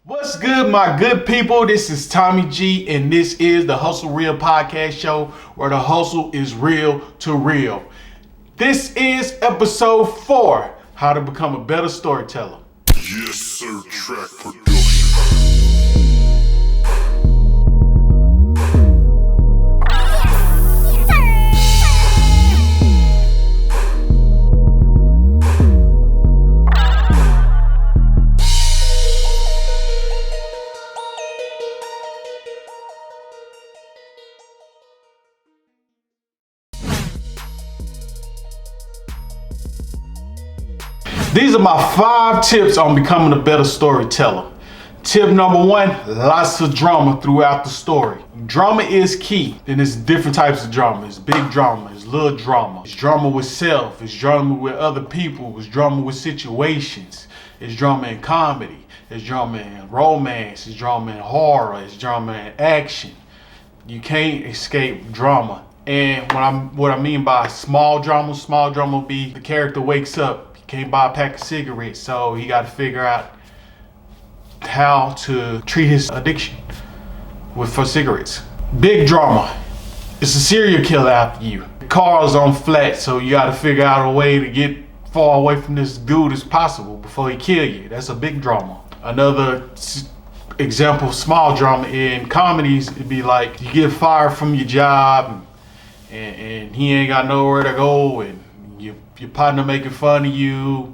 What's good, my good people? This is Tommy G, and this is the Hustle Real podcast show where the hustle is real to real. This is episode 4, How to Become a Better Storyteller. Yes, sir, track production. These are my 5 tips on becoming a better storyteller. Tip number 1, lots of drama throughout the story. Drama is key. Then there's different types of drama. It's big drama, it's little drama. It's drama with self, it's drama with other people, it's drama with situations. It's drama in comedy, it's drama in romance, it's drama in horror, it's drama in action. You can't escape drama. And what I mean by small drama will be the character wakes up, can't buy a pack of cigarettes, so he got to figure out how to treat his addiction for cigarettes. Big drama. It's a serial killer after you. The car's on flat, so you got to figure out a way to get far away from this dude as possible before he kill you. That's a big drama. Another example of small drama in comedies, it'd be like you get fired from your job and he ain't got nowhere to go, and your partner making fun of you,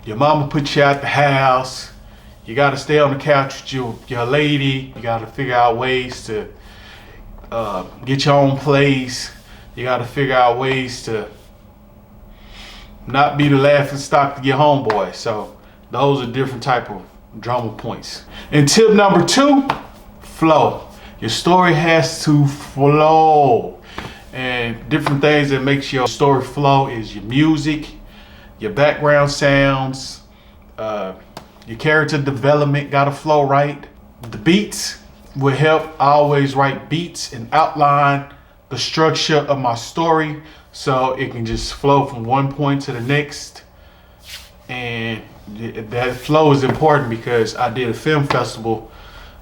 your mama put you out the house, you gotta stay on the couch with your lady, you gotta figure out ways to get your own place, you gotta figure out ways to not be the laughing stock to your homeboy. So those are different type of drama points. And tip number 2, flow. Your story has to flow. And different things that makes your story flow is your music, your background sounds, your character development gotta flow right. The beats will help. I always write beats and outline the structure of my story so it can just flow from one point to the next. And that flow is important because I did a film festival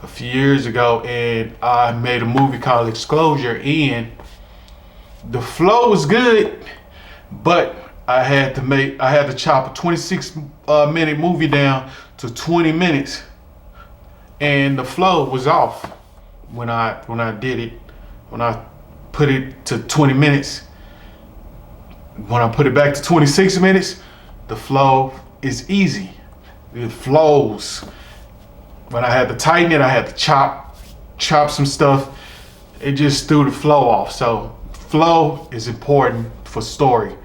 a few years ago and I made a movie called Exposure, and the flow was good, but I had to chop a 26 minute movie down to 20 minutes, and the flow was off when I did it. When I put it to 20 minutes, when I put it back to 26 minutes, the flow is easy. It flows. When I had to tighten it, I had to chop some stuff. It just threw the flow off. So flow is important for story.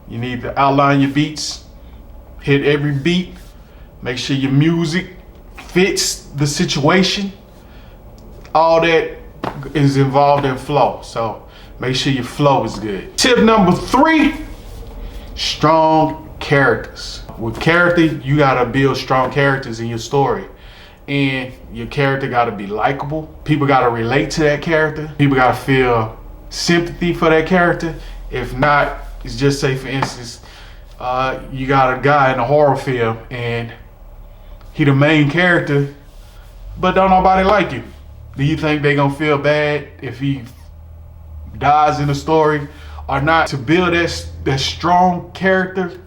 You need to outline your beats, hit every beat, make sure your music fits the situation. All that is involved in flow. So make sure your flow is good. Tip number 3, strong characters. With character, you gotta build strong characters in your story. And your character gotta be likable. People gotta relate to that character. People gotta feel sympathy for that character. If not, it's just say for instance, you got a guy in a horror film and he the main character, but don't nobody like him. Do you think they gonna feel bad if he dies in the story or not? To build that strong character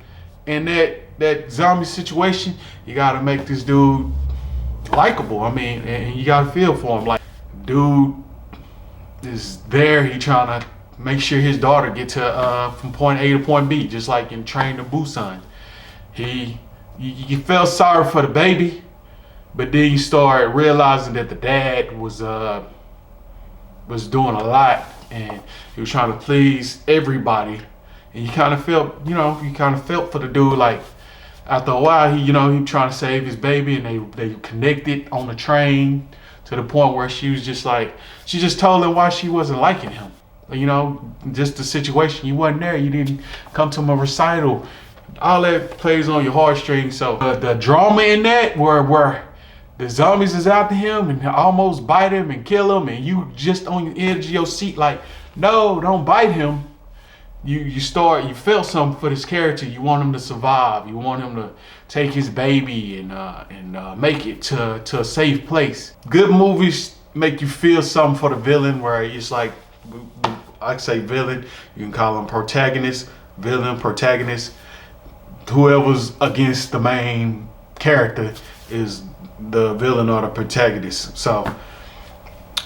in that zombie situation, you gotta make this dude likable. I mean, and you gotta feel for him. Like, dude is there, he trying to make sure his daughter get to from point A to point B, just like in Train to Busan. You felt sorry for the baby, but then you start realizing that the dad was doing a lot and he was trying to please everybody, and you kind of felt for the dude. Like after a while, he trying to save his baby, and they connected on the train to the point where she just told him why she wasn't liking him. Just the situation. You wasn't there. You didn't come to my recital. All that plays on your heartstrings. So the drama in that, where the zombies is after him and almost bite him and kill him, and you just on the edge of your seat like, no, don't bite him. you felt something for this character. You want him to survive. You want him to take his baby and make it to a safe place. Good movies make you feel something for the villain, where it's like, I say villain, you can call him protagonist, villain, protagonist. Whoever's against the main character is the villain or the protagonist. So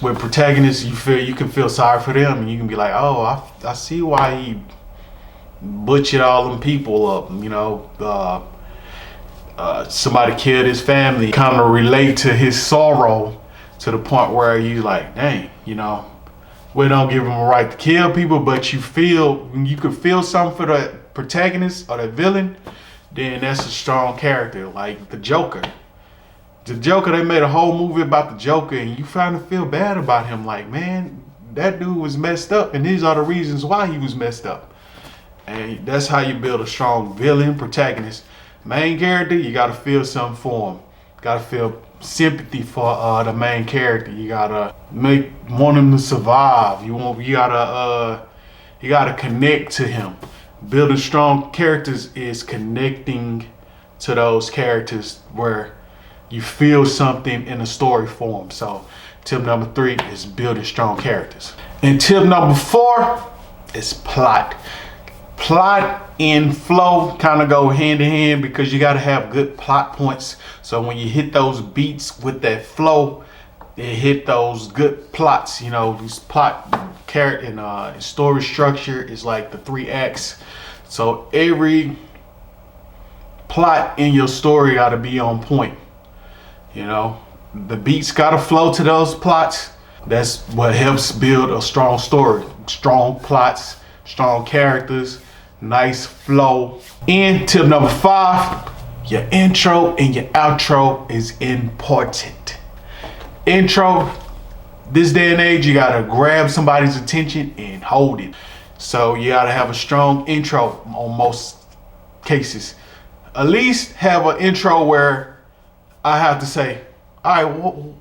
with protagonists, you can feel sorry for them, and you can be like, oh, I see why he butchered all them people up. You know, somebody killed his family. Kind of relate to his sorrow to the point where you like, dang, you know, we don't give him a right to kill people, but you can feel something for the protagonist or the villain. Then that's a strong character, like the Joker. The Joker, they made a whole movie about the Joker, and you kind of feel bad about him. Like, man, that dude was messed up, and these are the reasons why he was messed up. And that's how you build a strong villain, protagonist. Main character, you gotta feel something for him. Gotta feel sympathy for the main character. You gotta want him to survive. You gotta connect to him. Building strong characters is connecting to those characters where you feel something in the story form. So tip number 3 is building strong characters. And tip number 4 is plot. Plot and flow kind of go hand in hand, because you got to have good plot points. So when you hit those beats with that flow, it hit those good plots. You know, these plot, character, and story structure is like the 3 acts. So every plot in your story got to be on point. You know, the beats got to flow to those plots. That's what helps build a strong story. Strong plots, strong characters, nice flow. And tip number 5, your intro and your outro is important. Intro, this day and age, you gotta grab somebody's attention and hold it. So you gotta have a strong intro on most cases. At least have an intro where I have to say, all right,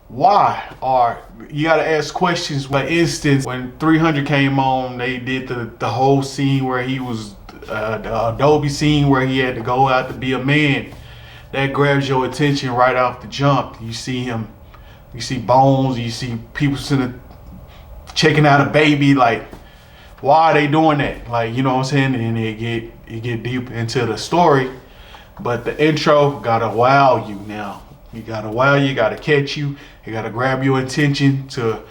why? Or you gotta ask questions. For instance, when 300 came on, they did the whole scene where he was, the Adobe scene where he had to go out to be a man. That grabs your attention right off the jump. You see him, you see bones, you see people sitting checking out a baby. Like, why are they doing that? Like, you know what I'm saying? And it get deep into the story. But the intro gotta wow you now. You gotta wow you, gotta catch you. You gotta grab your attention to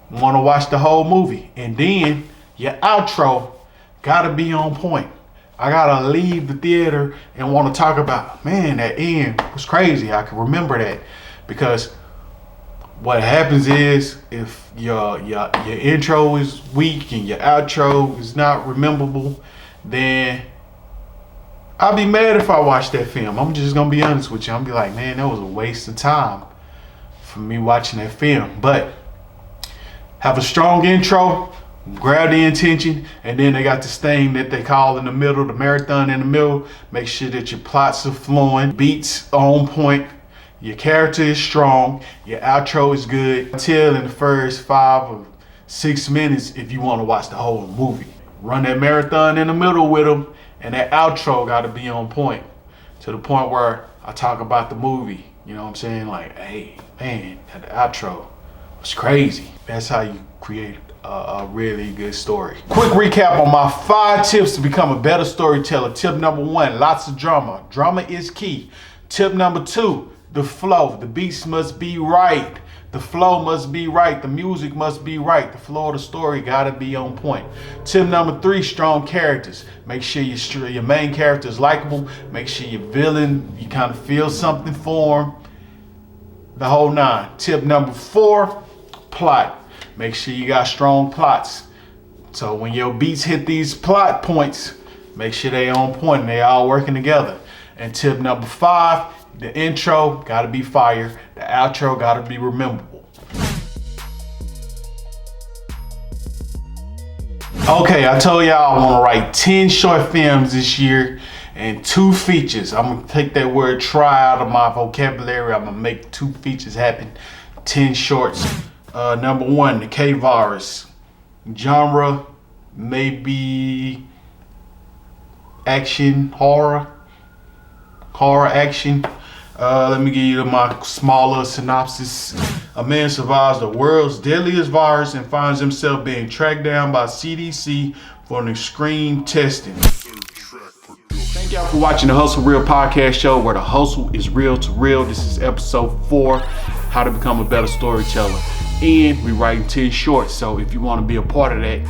wanna watch the whole movie. And then your outro gotta be on point. I gotta leave the theater and wanna talk about, man, that end was crazy. I can remember that. Because what happens is, if your intro is weak and your outro is not rememberable, then I'll be mad if I watch that film. I'm just gonna be honest with you. I'm be like, man, that was a waste of time for me watching that film. But have a strong intro, grab the attention, and then they got this thing that they call in the middle, the marathon in the middle. Make sure that your plots are flowing, beats on point, your character is strong, your outro is good. Until in the first 5 or 6 minutes, if you want to watch the whole movie. Run that marathon in the middle with them. And that outro got to be on point, to the point where I talk about the movie. You know what I'm saying? Like, hey, man, that outro was crazy. That's how you create a really good story. Quick recap on my 5 tips to become a better storyteller. Tip number 1, lots of drama. Drama is key. Tip number 2, the flow. The beats must be right. The flow must be right. The music must be right. The flow of the story gotta be on point. Tip number 3, strong characters. Make sure your main character is likable. Make sure your villain, you kind of feel something for him. The whole 9. Tip number 4, plot. Make sure you got strong plots. So when your beats hit these plot points, make sure they on point and they all working together. And tip number 5, the intro gotta be fire. The outro gotta be rememberable. Okay, I told y'all I wanna write 10 short films this year and 2 features. I'm gonna take that word try out of my vocabulary. I'm gonna make 2 features happen. 10 shorts. Number 1, the K-Virus. Genre, maybe action, horror action. Let me give you my smaller synopsis. A man survives the world's deadliest virus and finds himself being tracked down by CDC for an extreme testing. Thank y'all for watching the Hustle Real podcast show, where the hustle is real to real. This is episode 4, how to become a better storyteller. And we writing 10 shorts, so if you want to be a part of that,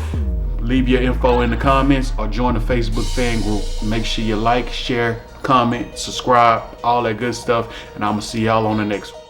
leave your info in the comments or join the Facebook fan group. Make sure you like, share, comment, subscribe, all that good stuff. And I'm going to see y'all on the next one.